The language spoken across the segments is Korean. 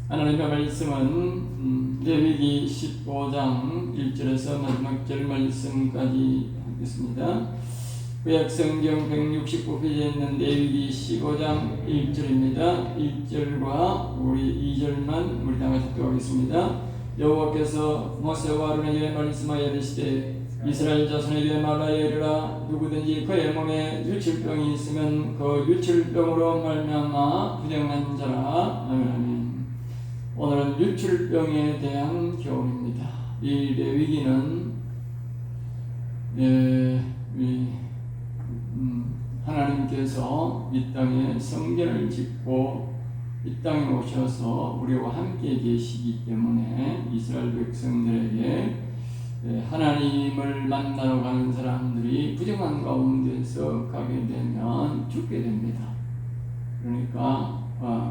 하나님의 말씀은 레위기 15장 1절에서 마지막 절 말씀까지 하겠습니다. 구약성경 169페이지에 있는 레위기 15장 1절입니다. 1절과 우리 2절만 우리 다 같이讀하겠습니다. 여호와께서 모세와 아론에게 말씀하여 이르시되 이스라엘 자손에게 말하여 이르라. 누구든지 그의 몸에 유출병이 있으면 그 유출병으로 말미암아 부정한 자라. 아멘. 오늘은 유출병에 대한 교훈입니다. 이 레위기는 하나님께서 이 땅에 성전을 짓고 이 땅에 오셔서 우리와 함께 계시기 때문에 이스라엘 백성들에게 하나님을 만나러 가는 사람들이 부정한 가운데서 가게 되면 죽게 됩니다. 그러니까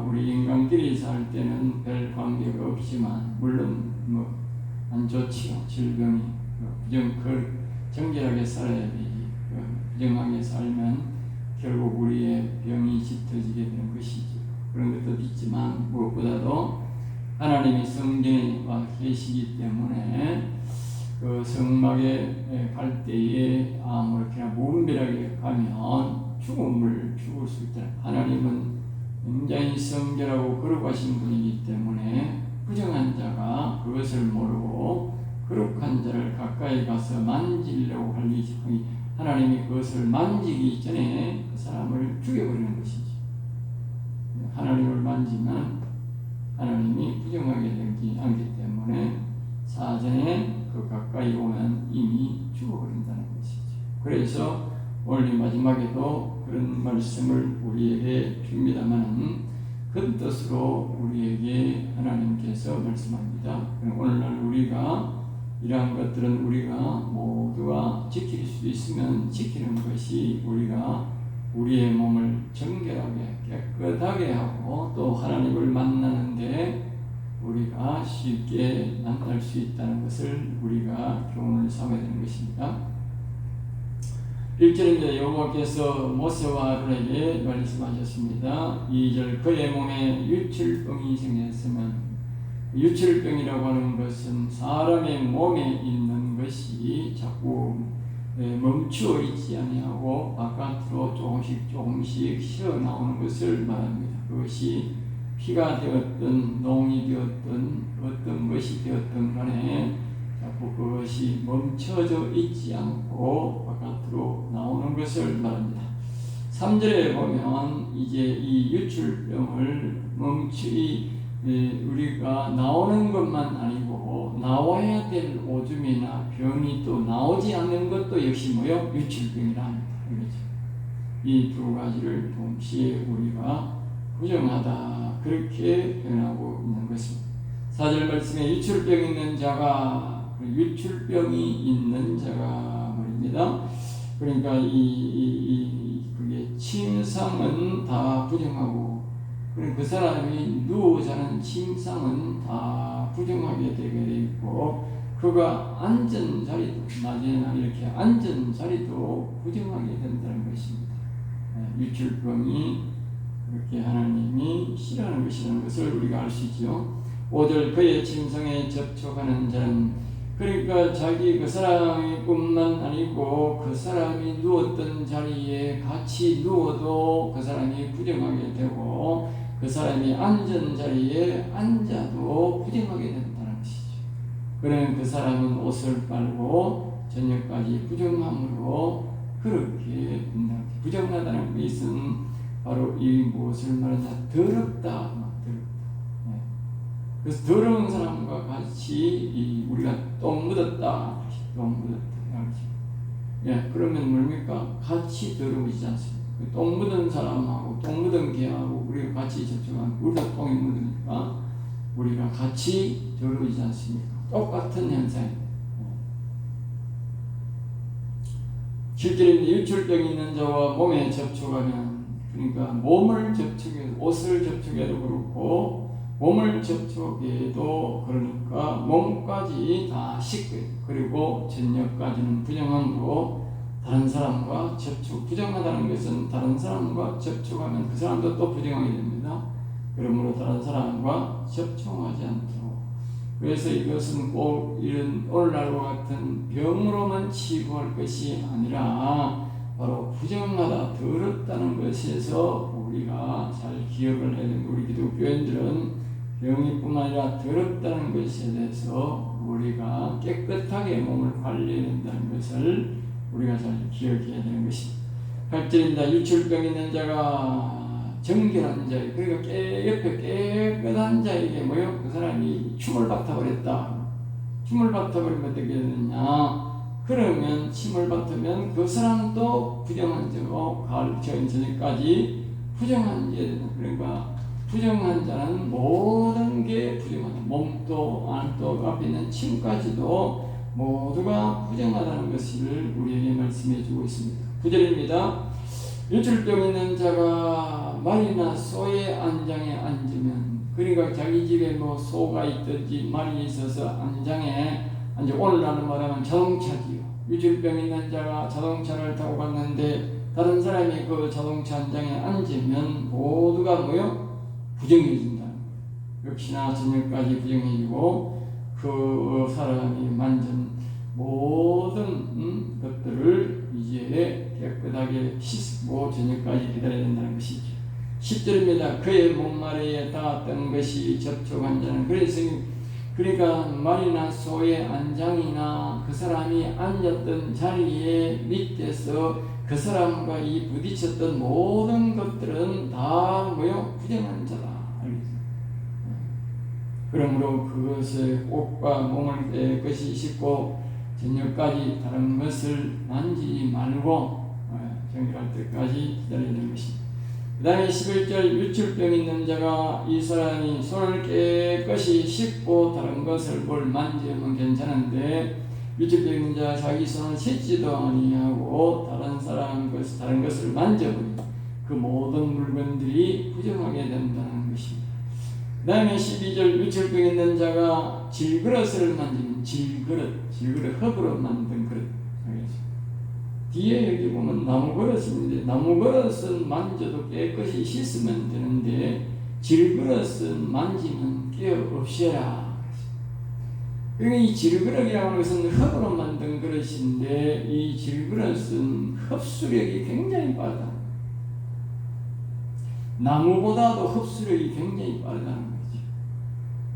우리 인간끼리 살 때는 별 관계가 없지만 물론 안 좋지요. 질병이 정결하게 살아야 되지. 부정하게 살면 결국 우리의 병이 짙어지게 되는 것이죠. 그런 것도 있지만 무엇보다도 하나님이 성전에 와 계시기 때문에 그 성막에 갈 때에 아무렇게나 무분별하게 가면 죽을 수 있다. 하나님은 굉장히 성결하고 거룩하신 분이기 때문에 부정한 자가 그것을 모르고 거룩한 자를 가까이 가서 만지려고 하니 하나님이 그것을 만지기 전에 그 사람을 죽여버리는 것이지. 하나님을 만지면 하나님이 부정하게 되지 않기 때문에 사전에 그 가까이 오면 이미 죽어버린다는 것이지. 그래서 오늘 마지막에도 그런 말씀을 우리에게 줍니다만 큰 뜻으로 우리에게 하나님께서 말씀합니다. 오늘날 우리가 이러한 것들은 우리가 모두가 지킬 수 있으면 지키는 것이 우리가 우리의 몸을 정결하게 깨끗하게 하고 또 하나님을 만나는데 우리가 쉽게 만날 수 있다는 것을 우리가 교훈을 삼아야 되는 것입니다. 1절입니다. 여호와께서 모세와 아론에게 말씀하셨습니다. 2절 그의 몸에 유출병이 생겼으면, 유출병이라고 하는 것은 사람의 몸에 있는 것이 자꾸 멈추어 있지 아니하고 바깥으로 조금씩 새어나오는 것을 말합니다. 그것이 피가 되었든 농이 되었든 어떤 것이 되었든 간에 자꾸 그것이 멈춰져 있지 않고 바깥으로 나오는 것을 말합니다. 3절에 보면 이제 이 유출병을 우리가 나오는 것만 아니고 나와야 될 오줌이나 변이 또 나오지 않는 것도 역시 뭐요? 유출병이라 합니다. 이 두 가지를 동시에 우리가 부정하다 그렇게 표현하고 있는 것입니다. 4절 말씀에 유출병이 있는 자가 말입니다. 그러니까 그게 침상은 다 부정하고 그 사람이 누워 자는 침상은 다 부정하게 되게 되어 있고 그가 앉은 자리도 낮에나 이렇게 앉은 자리도 부정하게 된다는 것입니다. 유출병이 그렇게 하나님이 싫어하는 것이라는 것을 우리가 알 수 있죠. 5절 그의 침상에 접촉하는 자는 그러니까 그 사람이 뿐만 아니고 그 사람이 누웠던 자리에 같이 누워도 그 사람이 부정하게 되고 그 사람이 앉은 자리에 앉아도 부정하게 된다는 것이죠. 그러면 그 사람은 옷을 빨고 저녁까지 부정함으로 그렇게 부정하다는 것은 바로 이 무엇을 말하냐 더럽다. 그래서 더러운 사람과 같이 우리가 똥 묻었다. 그러면 뭡니까? 같이 더러워지지 않습니까? 똥 묻은 사람하고 똥 묻은 개하고 우리가 같이 접촉하면 우리가 똥이 묻으니까 우리가 같이 더러워지지 않습니까? 똑같은 현상입니다. 실제로 유출병이 있는 자와 몸에 접촉하면 그러니까 몸을 접촉해도 옷을 접촉해도 그렇고 몸을 접촉해도 그러니까 몸까지 다 씻고 그리고 저녁까지는 부정함으로 다른 사람과 부정하다는 것은 다른 사람과 접촉하면 그 사람도 또 부정하게 됩니다. 그러므로 다른 사람과 접촉하지 않도록. 그래서 이것은 꼭 이런 오늘날과 같은 병으로만 치부할 것이 아니라 바로 부정하다, 더럽다는 것에서 우리가 잘 기억을 해야 됩니다. 우리 기독교인들은 병이뿐만 아니라 더럽다는 것에 대해서 우리가 깨끗하게 몸을 관리해야 된다는 것을 우리가 잘 기억해야 되는 것입니다. 8절입니다. 유출병 있는 자가 정결한 자에, 그러니까 옆에 깨끗한 자에게 뭐요? 그 사람이 침을 뱉어버렸다. 침을 뱉어버리면 어떻게 되느냐? 그러면 침을 뱉으면 그 사람도 부정한 자고 저녁까지 부정한 자. 그러니까 부정한 자는 모든 게 부정하다. 몸도 안도 앞에 있는 침까지도 모두가 부정하다는 것을 우리에게 말씀해 주고 있습니다. 9절입니다. 유출병 있는 자가 말이나 소의 안장에 앉으면, 그러니까 자기 집에 뭐 소가 있든지 말이 있어서 안장에 앉아. 오늘날은 말하면 자동차지요. 유출병 있는 자가 자동차를 타고 갔는데 다른 사람이 그 자동차 안장에 앉으면 모두가 뭐요? 부정해진다. 역시나 저녁까지 부정해지고 그 사람이 만든 모든 것들을 이제 깨끗하게 씻고 저녁까지 기다려야 된다는 것이죠. 10절입니다. 그의 목마르에 닿았던 것이 접촉한 자는, 그러니까 말이나 소의 안장이나 그 사람이 앉았던 자리에 밑에서 그 사람과 이 부딪혔던 모든 것들은 다 뭐요? 부정한 자다. 그러므로 그것의 옷과 몸을 깨끗이 씻고 저녁까지 다른 것을 만지지 말고 정결할 때까지 기다려야 되는 것입니다. 그 다음에 11절, 유출병 있는 자가 이 사람이 손을 깨끗이 씻고 다른 것을 뭘 만지면 괜찮은데, 유출병 있는 자가 자기 손을 씻지도 아니하고 다른 것을 만져버리고 그 모든 물건들이 부정하게 된다는 것입니다. 그 다음에 12절, 유출병 있는 자가 질그릇을 만지면, 질그릇 흙으로 만든 그릇. 뒤에 여기 보면 나무 그릇인데, 나무 그릇은 만져도 깨끗이 씻으면 되는데 질그릇은 만지면 깨어 없애라. 그러니까 이 질그릇이라고 하는 것은 흙으로 만든 그릇인데 이 질그릇은 흡수력이 굉장히 빠르다. 나무보다도 흡수력이 굉장히 빠르다는 거죠.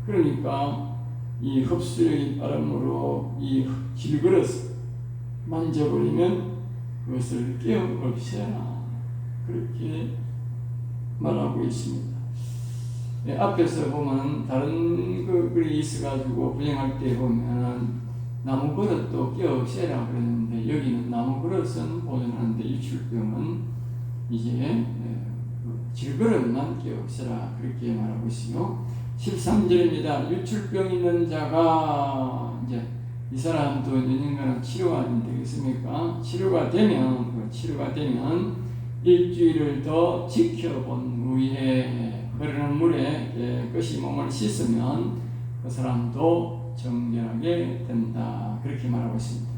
그러니까 이 흡수력이 빠르므로 이 질그릇 만져버리면 그것을 깨어 없애라. 그렇게 말하고 있습니다. 앞에서 보면 다른 글이 있어가지고 부정할 때 보면 나무 그릇도 깨어 없애라 그러는데 여기는 나무 그릇은 보존하는데 유출병은 이제 질그릇만 깨어 없애라 그렇게 말하고 있어요. 13절입니다. 유출병 있는 자가 이제 이 사람도 연인과는 치료가 되겠습니까? 치료가 되면 일주일을 더 지켜본 후에 흐르는 물에 깨끗이 몸을 씻으면 그 사람도 정결하게 된다. 그렇게 말하고 있습니다.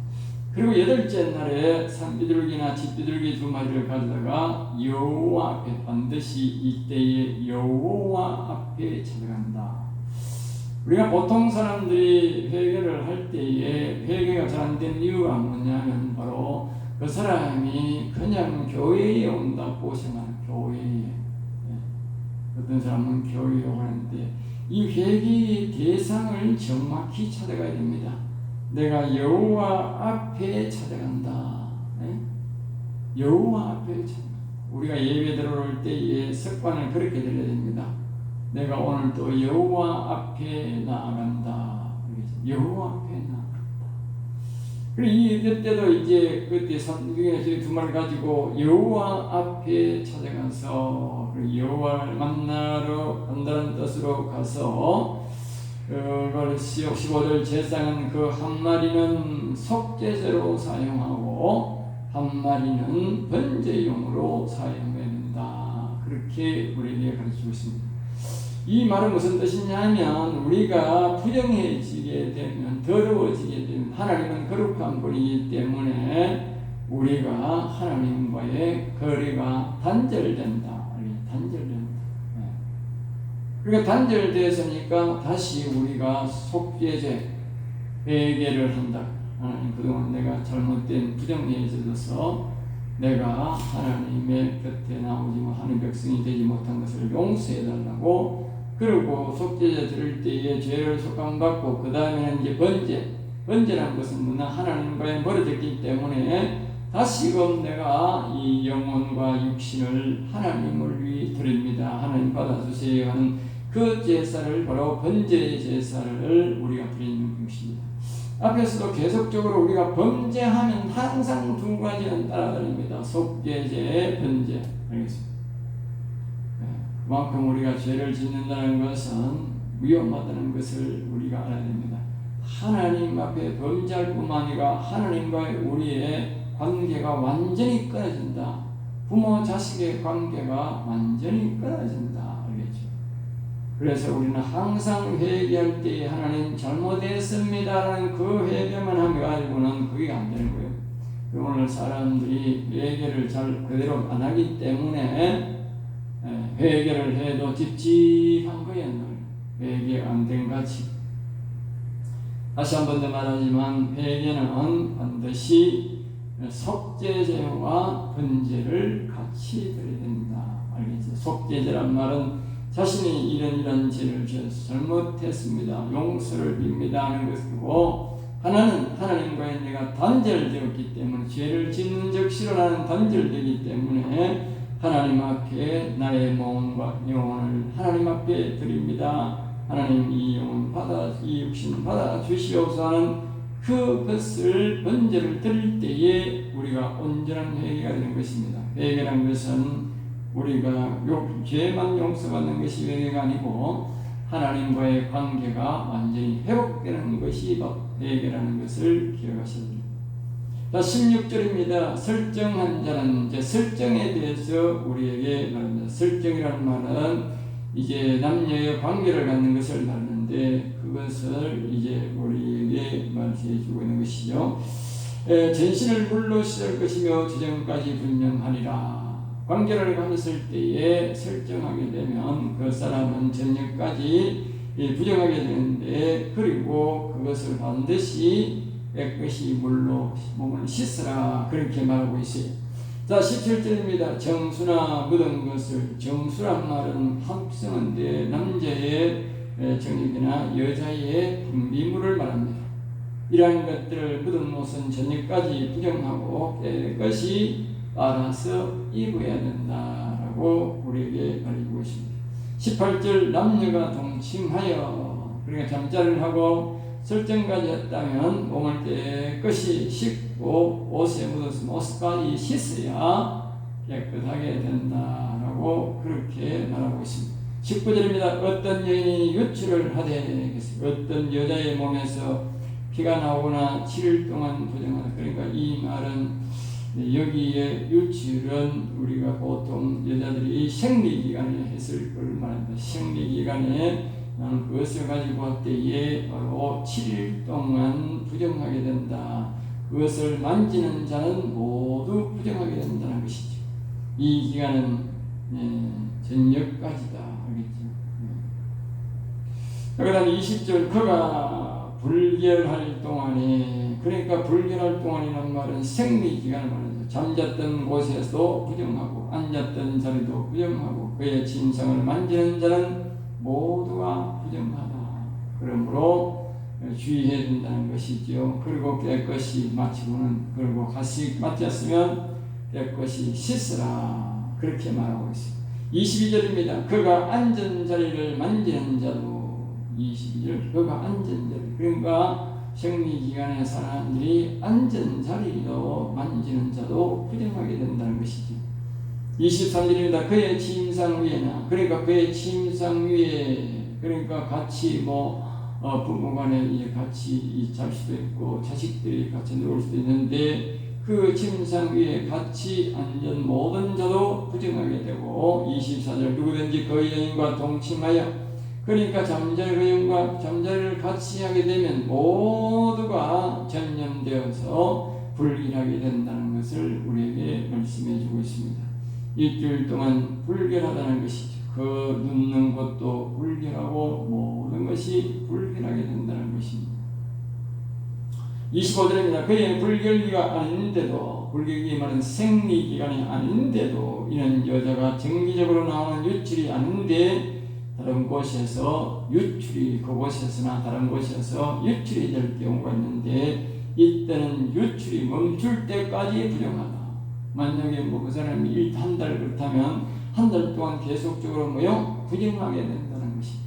그리고 8째 날에 산비둘기나 집비둘기 2마리를 가져다가 여호와 앞에, 반드시 이때에 여호와 앞에 찾아간다. 우리가 보통 사람들이 회개를 할 때에 회개가 잘 안 되는 이유가 뭐냐면 바로 그 사람이 그냥 교회에 온다고 생각하는, 교회에. 어떤 사람은 교회에 오는데 이 회개의 대상을 정확히 찾아가야 됩니다. 내가 여호와 앞에 찾아간다. 여호와 앞에 찾아간다. 우리가 예배 들어올 때의 습관을 그렇게 들여야 됩니다. 내가 오늘 또 여호와 앞에 나아간다. 여호와 앞에 나아간다. 그리고 이때도 이제 그때 산중에 2마리 가지고 여호와 앞에 찾아가서 여호와를 만나러 간다는 뜻으로 가서 그걸 15절 제상은 그 한 마리는 속죄제로 사용하고 한 마리는 번제용으로 사용해야 된다. 그렇게 우리에게 가르치고 있습니다. 이 말은 무슨 뜻이냐면 우리가 부정해지게 되면, 더러워지게 되면, 하나님은 거룩한 분이기 때문에 우리가 하나님과의 거리가 단절된다. 그러니까 단절되었으니까 다시 우리가 속죄제 회개를 한다. 하나님, 그동안 내가 잘못된 부정행위에 젖어서 내가 하나님의 곁에 나오지 하는 백성이 되지 못한 것을 용서해 달라고, 그리고 속죄제 드릴 때에 죄를 속감받고 그 다음에는 이제 번제라는 것은 누나 하나님과의 멀어졌기 때문에 다시금 내가 이 영혼과 육신을 하나님을 위해 드립니다. 하나님 받아주세요 하는 그 제사를 바로 번제 제사를 우리가 드리는 것입니다. 앞에서도 계속적으로 우리가 범죄하면 항상 두 가지는 따라다닙니다. 속죄제, 번제. 알겠습니다. 그만큼 우리가 죄를 짓는다는 것은 위험하다는 것을 우리가 알아야 됩니다. 하나님 앞에 범죄할 뿐만 아니라 하나님과의 우리의 관계가 완전히 끊어진다. 부모 자식의 관계가 완전히 끊어진다. 알겠죠? 그래서 우리는 항상 회개할 때 하나님 잘못했습니다라는 그 회개만 하면 가지고는 그게 안 되는 거예요. 오늘 사람들이 회개를 잘 그대로 안 하기 때문에 회개를 해도 찝찝한 거예요. 회개가 안 된 같이. 다시 한 번 더 말하지만 회개는 반드시 속죄제와 번제를 같이 드려야 된다. 알겠죠? 속죄제란 말은 자신이 이런 죄를 잘못했습니다, 용서를 빕니다 하는 것이고, 하나는 하나님과의 내가 단절되었기 때문에 죄를 짓는 적시로 나는 단절되기 때문에 하나님 앞에 나의 몸과 영혼을 하나님 앞에 드립니다. 하나님, 이 영혼 이 육신 받아 주시옵소서 하는 그것을 번제를 드릴 때에 우리가 온전한 회개가 되는 것입니다. 회개란 것은 우리가 죄만 용서받는 것이 회개가 아니고 하나님과의 관계가 완전히 회복되는 것이 회개라는 것을 기억하셔야 됩니다. 16절입니다. 설정한 자는, 이제 설정에 대해서 우리에게 말합니다. 설정이라는 말은 이제 남녀의 관계를 갖는 것을 말하는데, 그것을 이제 우리에게 말씀해 주고 있는 것이죠. 전신을 물로 씻을 것이며 주정까지 분명하리라. 관계를 가졌을 때에 설정하게 되면 그 사람은 전역까지 부정하게 되는데, 그리고 그것을 반드시 깨끗이 물로 몸을 씻으라, 그렇게 말하고 있어요. 자, 17절입니다. 정수나 묻은 것을, 정수란 말은 합성인데 남자의 정욕이나 여자의 분비물을 말합니다. 이러한 것들을 묻은 옷은 저녁까지 부정하고 깨끗이 빨아서 입어야 된다라고 우리에게 말해주고 있습니다. 18절, 남녀가 동침하여, 그러니까 잠자리를 하고 설정까지 했다면 몸을 깨끗이 씻고 옷에 묻었으면 옷까지 씻어야 깨끗하게 된다라고 그렇게 말하고 있습니다. 19절입니다. 어떤 여인이 유출을 하되, 어떤 여자의 몸에서 피가 나오거나 7일 동안 부정하다. 그러니까 이 말은 여기에 유출은 우리가 보통 여자들이 생리기간에 했을 걸 말합니다. 생리기간에 나는 그것을 가지고 할 때에 바로 7일 동안 부정하게 된다. 그것을 만지는 자는 모두 부정하게 된다는 것이죠. 이 기간은 전역까지다. 알겠죠? 그 다음 20절, 그가 불결할 동안에, 그러니까 불결할 동안이라는 말은 생리기간을 말하죠. 잠잤던 곳에서도 부정하고 앉았던 자리도 부정하고 그의 침상을 만지는 자는 모두가 부정하다. 그러므로 주의해야 된다는 것이죠. 그리고 깨끗이 마치고는, 그리고 가시 마쳤으면 깨끗이 씻으라, 그렇게 말하고 있습니다. 22절입니다. 그가 앉은 자리를 만지는 자도, 22절, 그가 앉은 자리, 그러니까 생리기간에 사람들이 앉은 자리도 만지는 자도 부정하게 된다는 것이죠. 23절입니다. 그의 침상 위에나, 그러니까 그의 침상 위에, 그러니까 같이 부부간에 이제 같이 잘 수도 있고 자식들이 같이 누울 수도 있는데, 그 침상 위에 같이 앉은 모든 자도 부정하게 되고, 24절, 누구든지 그 여인과 동침하여, 그러니까 잠자리 그 여인과 잠자리를 같이 하게 되면 모두가 전염되어서 불길하게 된다는 것을 우리에게 말씀해 주고 있습니다. 일주일 동안 불결하다는 것이죠. 그 눕는 것도 불결하고 모든 것이 불결하게 된다는 것입니다. 25절입니다. 그의 불결기가 아닌데도, 불결기 말은 생리기간이 아닌데도 이는 여자가 정기적으로 나오는 유출이 아닌데 다른 곳에서 유출이, 그곳에서나 다른 곳에서 유출이 될 경우가 있는데 이때는 유출이 멈출 때까지 부정하다. 만약에 뭐 그 사람이 한 달 그렇다면 한 달 동안 계속적으로 부정하게 된다는 것입니다.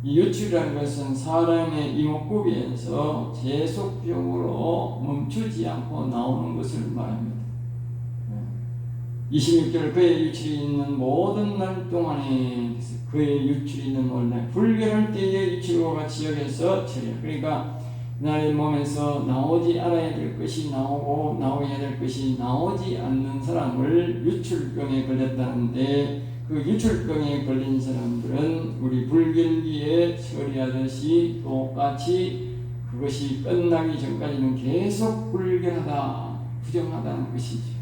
이 유출이라는 것은 사람의 이목구비에서 계속적으로 멈추지 않고 나오는 것을 말합니다. 26절 그의 유출이 있는 모든 날 동안에 그의 유출이 있는 모든 날 불결할 때의 유출과 같이 여기서 처리해. 그러니까 나의 몸에서 나오지 않아야 될 것이 나오고 나오어야 될 것이 나오지 않는 사람을 유출병에 걸렸다는데 그 유출병에 걸린 사람들은 우리 불결기에 처리하듯이 똑같이 그것이 끝나기 전까지는 계속 불결하다, 부정하다는 것이죠.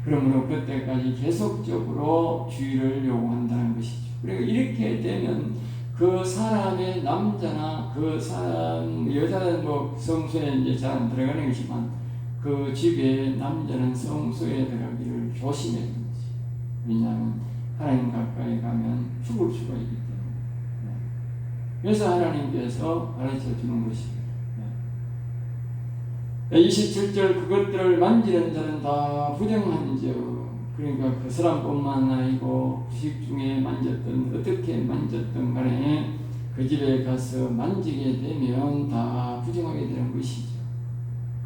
그러므로 그때까지 계속적으로 주의를 요구한다는 것이죠. 그리고 이렇게 되면 그 사람의 남자나 그 사람 여자는 뭐 성소에 이제 잘 안 들어가는 것이지만 그 집에 남자는 성소에 들어가기를 조심해야 되는 것이. 왜냐하면 하나님 가까이 가면 죽을 수가 있기 때문에. 그래서 하나님께서 가르쳐 주는 것입니다. 27절 그것들을 만지는 자는 다 부정한즉, 그러니까 그 사람뿐만 아니고 부식 중에 만졌던 어떻게 만졌던 간에 그 집에 가서 만지게 되면 다 부정하게 되는 것이죠.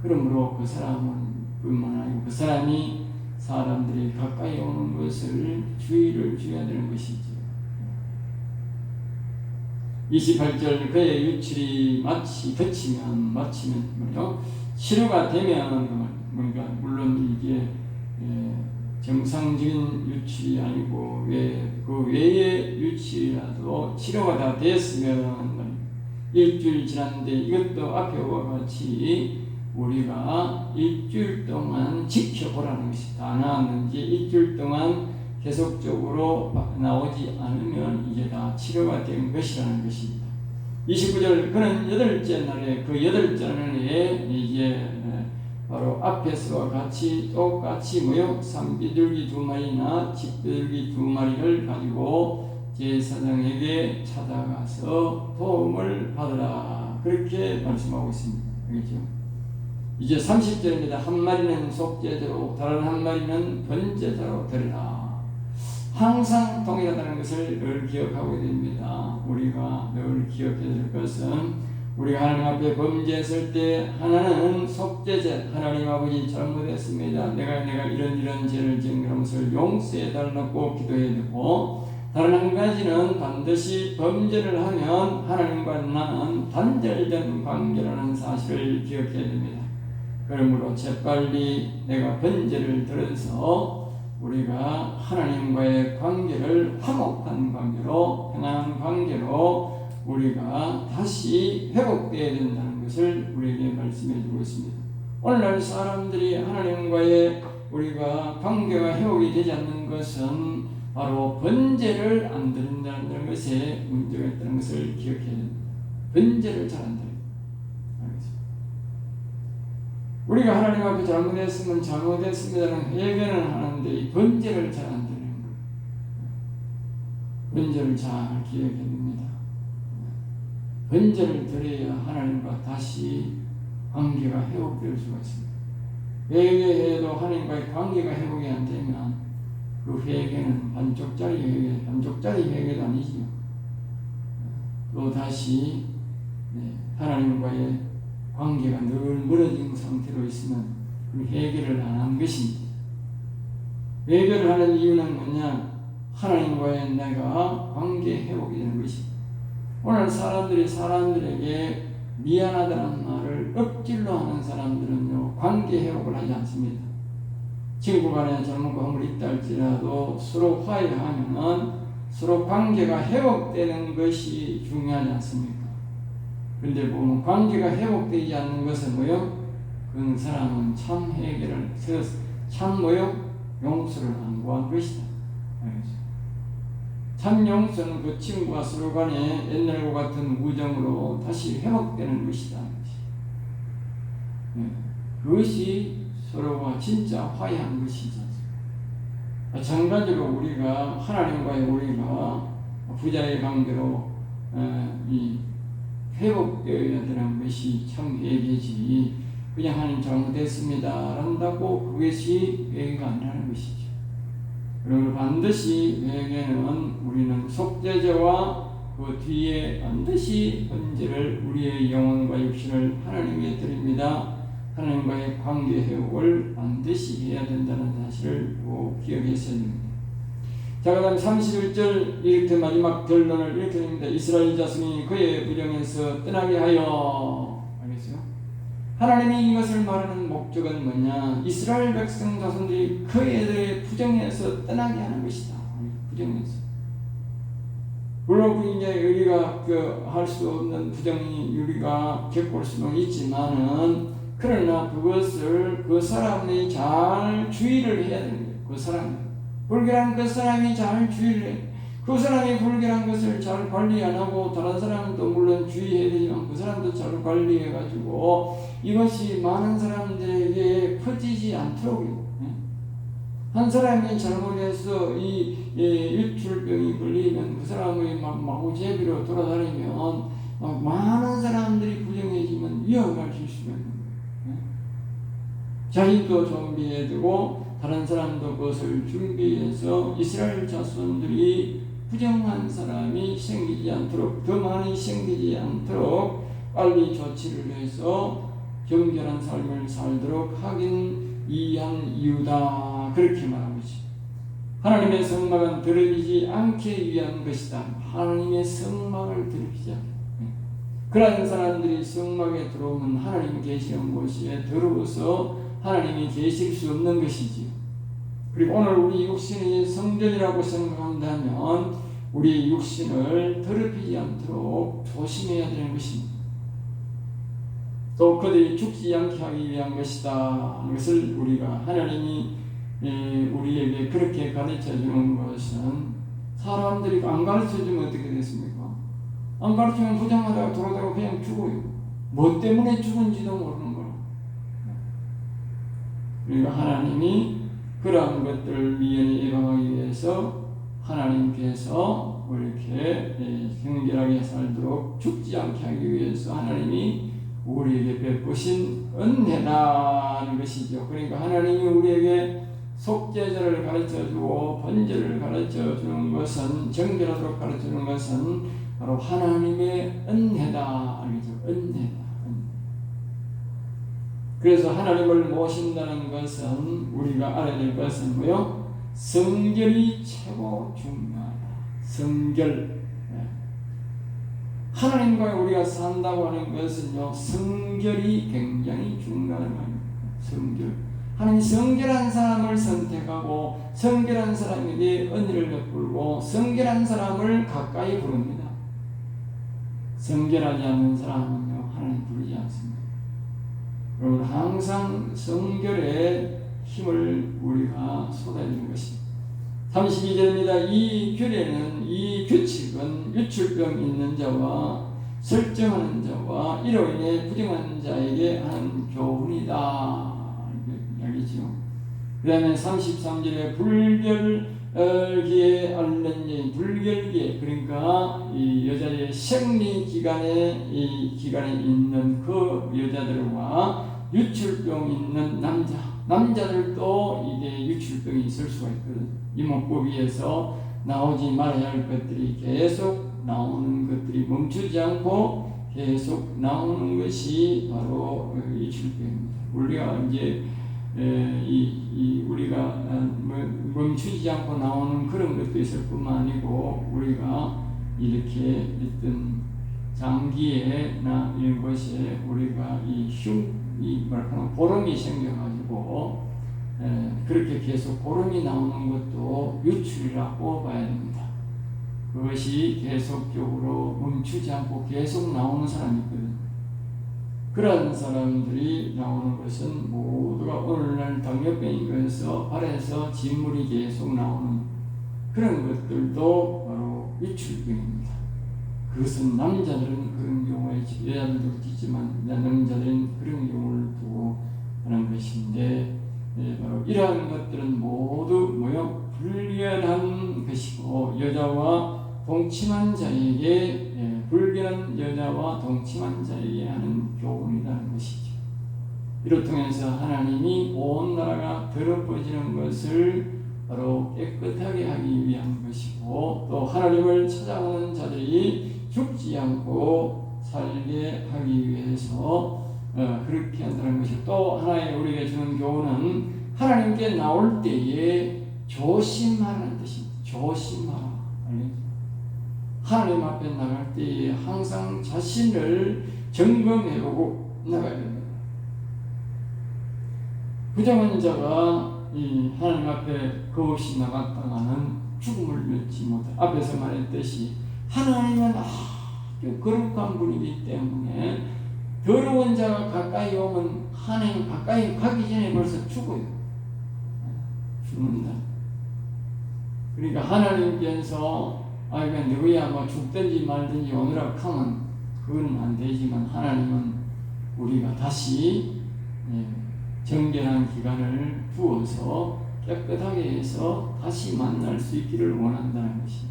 그러므로 그 사람은 뿐만 아니고 그 사람이 사람들이 가까이 오는 것을 주의를 줘야 되는 것이죠. 28절 그의 유출이 마치 그치면 뭐죠? 치료가 되면 그러니까 물론 이게 정상적인 유출이 아니고 그 외의 유출이라도 치료가 다 됐으면 일주일 지났는데 이것도 앞에와 같이 우리가 일주일 동안 지켜보라는 것이 다 나왔는지 일주일 동안 계속적으로 나오지 않으면 이게 다 치료가 된 것이라는 것입니다. 29절 그는 여덟째 날에 그 여덟째 날에 이제 바로 앞에서와 같이 똑같이 산비둘기 2마리나 집비둘기 2마리를 가지고 제사장에게 찾아가서 도움을 받으라 그렇게 말씀하고 있습니다. 그렇죠? 이제 30절입니다. 한 마리는 속죄제로 다른 한 마리는 번제제로 드리라. 항상 동일하다는 것을 늘 기억하고 됩니다. 우리가 늘 기억해야 될 것은 우리가 하나님 앞에 범죄했을 때 하나는 속죄제, 하나님 아버지 잘못했습니다. 내가 이런 죄를 지은 것을 용서해 달라고 기도해야 되고, 다른 한 가지는 반드시 범죄를 하면 하나님과 나는 단절된 관계라는 사실을 기억해야 됩니다. 그러므로 재빨리 내가 번제를 들어서 우리가 하나님과의 관계를 화목한 관계로, 평안한 관계로 우리가 다시 회복되어야 된다는 것을 우리에게 말씀해 주고 있습니다. 오늘날 사람들이 하나님과의 우리가 관계가 회복이 되지 않는 것은 바로 번제를 안 드린다는 것에 문제가 있다는 것을 기억해야 됩니다. 번제를 잘 안 드립니다. 우리가 하나님 앞에 잘못했으면 잘못했습니다는 회개는 하는데 이 번제를 잘 안 드리는 거예요. 번제를 잘 기억해야 됩니다. 번제를 드려야 하나님과 다시 관계가 회복될 수가 있습니다. 회개해도 하나님과의 관계가 회복이 안 되면 그 회개는 반쪽짜리 회개도 아니지요. 또 다시 하나님과의 관계가 늘 멀어진 상태로 있으면 그 회개를 안 한 것입니다. 회개를 하는 이유는 뭐냐? 하나님과의 내가 관계 회복이 되는 것입니다. 오늘 사람들에게 미안하다는 말을 억지로 하는 사람들은요, 관계 회복을 하지 않습니다. 친구 간에 잘못과 허물이 있다 할지라도 서로 화해하면 서로 관계가 회복되는 것이 중요하지 않습니까? 그런데 보면 관계가 회복되지 않는 것은 그 사람은 참 회개를, 참 용서를 안 구한 것이다. 참 용서는 그 친구와 서로 간에 옛날과 같은 우정으로 다시 회복되는 것이다. 그것이 서로가 진짜 화해한 것이죠. 마찬가지로 우리가 하나님과의 우리가 부자의 관계로 이 회복되어야 되는 것이 참 회개지. 그냥 하나님 잘못했습니다 한다고 그것이 회개가 아니라는 것이죠. 그리고 반드시 회개는 우리는 속죄제와 그 뒤에 반드시 번제를 우리의 영혼과 육신을 하나님께 드립니다. 하나님과의 관계 회복을 반드시 해야 된다는 사실을 꼭 기억했어야 됩니다. 자, 그 다음 31절 이렇게 마지막 결론을 이렇게 됩니다. 이스라엘 자손이 그의 부정에서 떠나게 하여. 알겠어요? 하나님이 이것을 말하는 목적은 뭐냐? 이스라엘 백성 자손들이 그애들의 부정에서 떠나게 하는 것이다. 부정에서. 물론 이제 우리가 할 수 없는 부정이 우리가 겪을 수는 있지만은 그러나 그것을 그 사람이 잘 주의를 해야 되는 거예요. 그 사람 불결한 그 사람이 잘 주의를 해. 그 사람이 불결한 것을 잘 관리 안 하고 다른 사람도 물론 주의해야 되지만 그 사람도 잘 관리해 가지고 이것이 많은 사람들에게 퍼지지 않도록 한 사람이 잘못해서 이 유출병이 걸리면 그 사람이 막 마구제비로 돌아다니면 막 많은 사람들이 부정해지면 위험할 수가 있는 거예요. 자기도 준비해야 되고 다른 사람도 그것을 준비해서 이스라엘 자손들이 부정한 사람이 생기지 않도록 더 많이 생기지 않도록 빨리 조치를 해서 정결한 삶을 살도록 하긴 위한 이유다. 그렇게 말한 것이 하나님의 성막은 더럽히지 않게 위한 것이다. 하나님의 성막을 더럽히지 않게. 그러한 사람들이 성막에 들어오면 하나님 계시는 곳에 더러워서 하나님이 계실 수 없는 것이지요. 그리고 오늘 우리 육신이 성전이라고 생각한다면 우리 육신을 더럽히지 않도록 조심해야 되는 것입니다. 또 그들이 죽지 않게 하기 위한 것이다. 이것을 우리가 하나님이 우리에게 그렇게 가르쳐 주는 것은 사람들이 안 가르쳐 주면 어떻게 됐습니까? 안 가르치면 부정하다가 돌아다가 그냥 죽어요. 뭐 때문에 죽은지도 모르는 거라. 그러니까 하나님이 그러한 것들을 미연히 예방하기 위해서 하나님께서 이렇게 정결하게 살도록 죽지 않게 하기 위해서 하나님이 우리에게 베푸신 은혜라는 것이죠. 그러니까 하나님이 우리에게 속죄제를 가르쳐주고 번제를 가르쳐주는 것은 정결하도록 가르쳐주는 것은 바로 하나님의 은혜다. 알겠죠? 은혜다. 그래서 하나님을 모신다는 것은 우리가 알아야 될 것은 뭐요? 성결이 최고 중요하다. 성결. 하나님과 우리가 산다고 하는 것은요, 성결이 굉장히 중요한 말입니다. 성결. 하나님 성결한 사람을 선택하고 성결한 사람에게 은혜를 베풀고 성결한 사람을 가까이 부릅니다. 성결하지 않는 사람은요, 하나님 부르지 않습니다. 여러분 항상 성결에 힘을 우리가 쏟아내는 것입니다. 32절입니다. 이 규례는 이 규칙은 유출병 있는 자와 설정하는 자와 이로 인해 부정한 자에게 하는 교훈이다. 이야기죠. 그 다음에 33절에 불결기에 앓는 여인, 불결기에 그러니까 이 여자의 생리 기간에 이 기간에 있는 그 여자들과 유출병 있는 남자들도 이게 유출병이 있을 수가 있거든. 이목구비에서 나오지 말아야 할 것들이 계속 나오는 것들이 멈추지 않고 계속 나오는 것이 바로 유출병입니다. 우리가 이제 우리가 멈추지 않고 나오는 그런 것도 있을 뿐만 아니고 우리가 이렇게 어떤 장기에나 이런 것에 우리가 보름이 생겨가지고 그렇게 계속 보름이 나오는 것도 유출이라고 봐야 됩니다. 그것이 계속적으로 멈추지 않고 계속 나오는 사람이 있거든요. 그런 사람들이 나오는 것은 모두가 오늘날 당뇨병이 걸려서 발에서 진물이 계속 나오는 그런 것들도 바로 위출병입니다. 그것은 남자들은 그런 경우에 여자들도 있지만 남자들은 그런 경우를 두고 하는 것인데 바로 이러한 것들은 모두 불결한 것이고 여자와 동침한 자에게 불결한 여자와 동침한 자에게 하는 교훈이라는 것이죠. 이를 통해서 하나님이 온 나라가 더럽어지는 것을 바로 깨끗하게 하기 위한 것이고 또 하나님을 찾아오는 자들이 죽지 않고 살게 하기 위해서 그렇게 한다는 것이고 또 하나의 우리에게 주는 교훈은 하나님께 나올 때에 조심하라는 뜻입니다. 조심하라. 하나님 앞에 나갈 때에 항상 자신을 점검해보고 나가야 됩니다. 부정한 자가 이 하나님 앞에 거없이 나갔다가는 죽음을 면치 못해. 앞에서 말했듯이 하나님은 아주 거룩한 분이기 때문에 더러운 자가 가까이 오면 하나님 가까이 가기 전에 벌써 죽어요. 죽는다. 그러니까 하나님께서 그러니까 너희야 뭐 죽든지 말든지 오느라 하면 그건 안 되지만 하나님은 우리가 다시 정결한 기간을 두어서 깨끗하게 해서 다시 만날 수 있기를 원한다는 것이죠.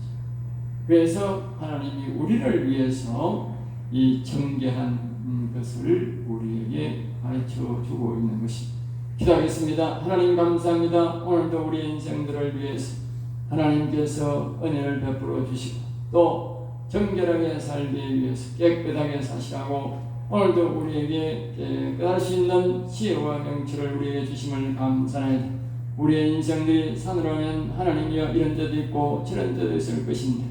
그래서 하나님이 우리를 위해서 이 정결한 것을 우리에게 가르쳐 주고 있는 것입니다. 기도하겠습니다. 하나님 감사합니다. 오늘도 우리의 인생들을 위해서 하나님께서 은혜를 베풀어 주시고 또 정결하게 살기 위해서 깨끗하게 사시라고 오늘도 우리에게 깨달을 수 있는 지혜와 명철을 우리에게 주심을 감사합니다. 우리의 인생들이 산으로는 하나님이여 이런 데도 있고 저런 데도 있을 것인데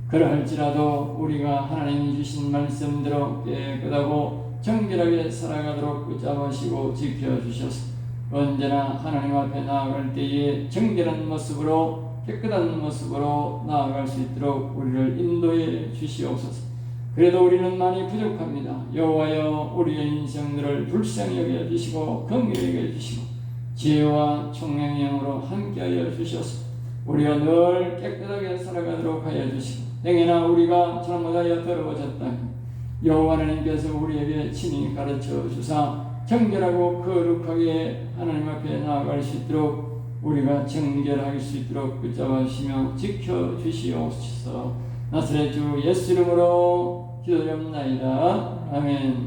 그러할지라도 우리가 하나님이 주신 말씀대로 깨끗하고 정결하게 살아가도록 붙잡으시고 지켜주셔서 언제나 하나님 앞에 나아갈 때에 정결한 모습으로 깨끗한 모습으로 나아갈 수 있도록 우리를 인도해 주시옵소서. 그래도 우리는 많이 부족합니다. 여호와여 우리의 인생들을 불쌍히 여겨주시고 긍휼히 여겨주시고 지혜와 총명의 영으로 함께하여 주셔서 우리가 늘 깨끗하게 살아가도록 하여 주시고 행여나 우리가 잘못하여 더러워졌다니 여호와 하나님께서 우리에게 친히 가르쳐 주사 정결하고 거룩하게 하나님 앞에 나아갈 수 있도록 우리가 정결할 수 있도록 붙잡아 주시며 지켜주시옵소서. 나사렛 주 예수 이름으로 기도드립나이다. 아멘.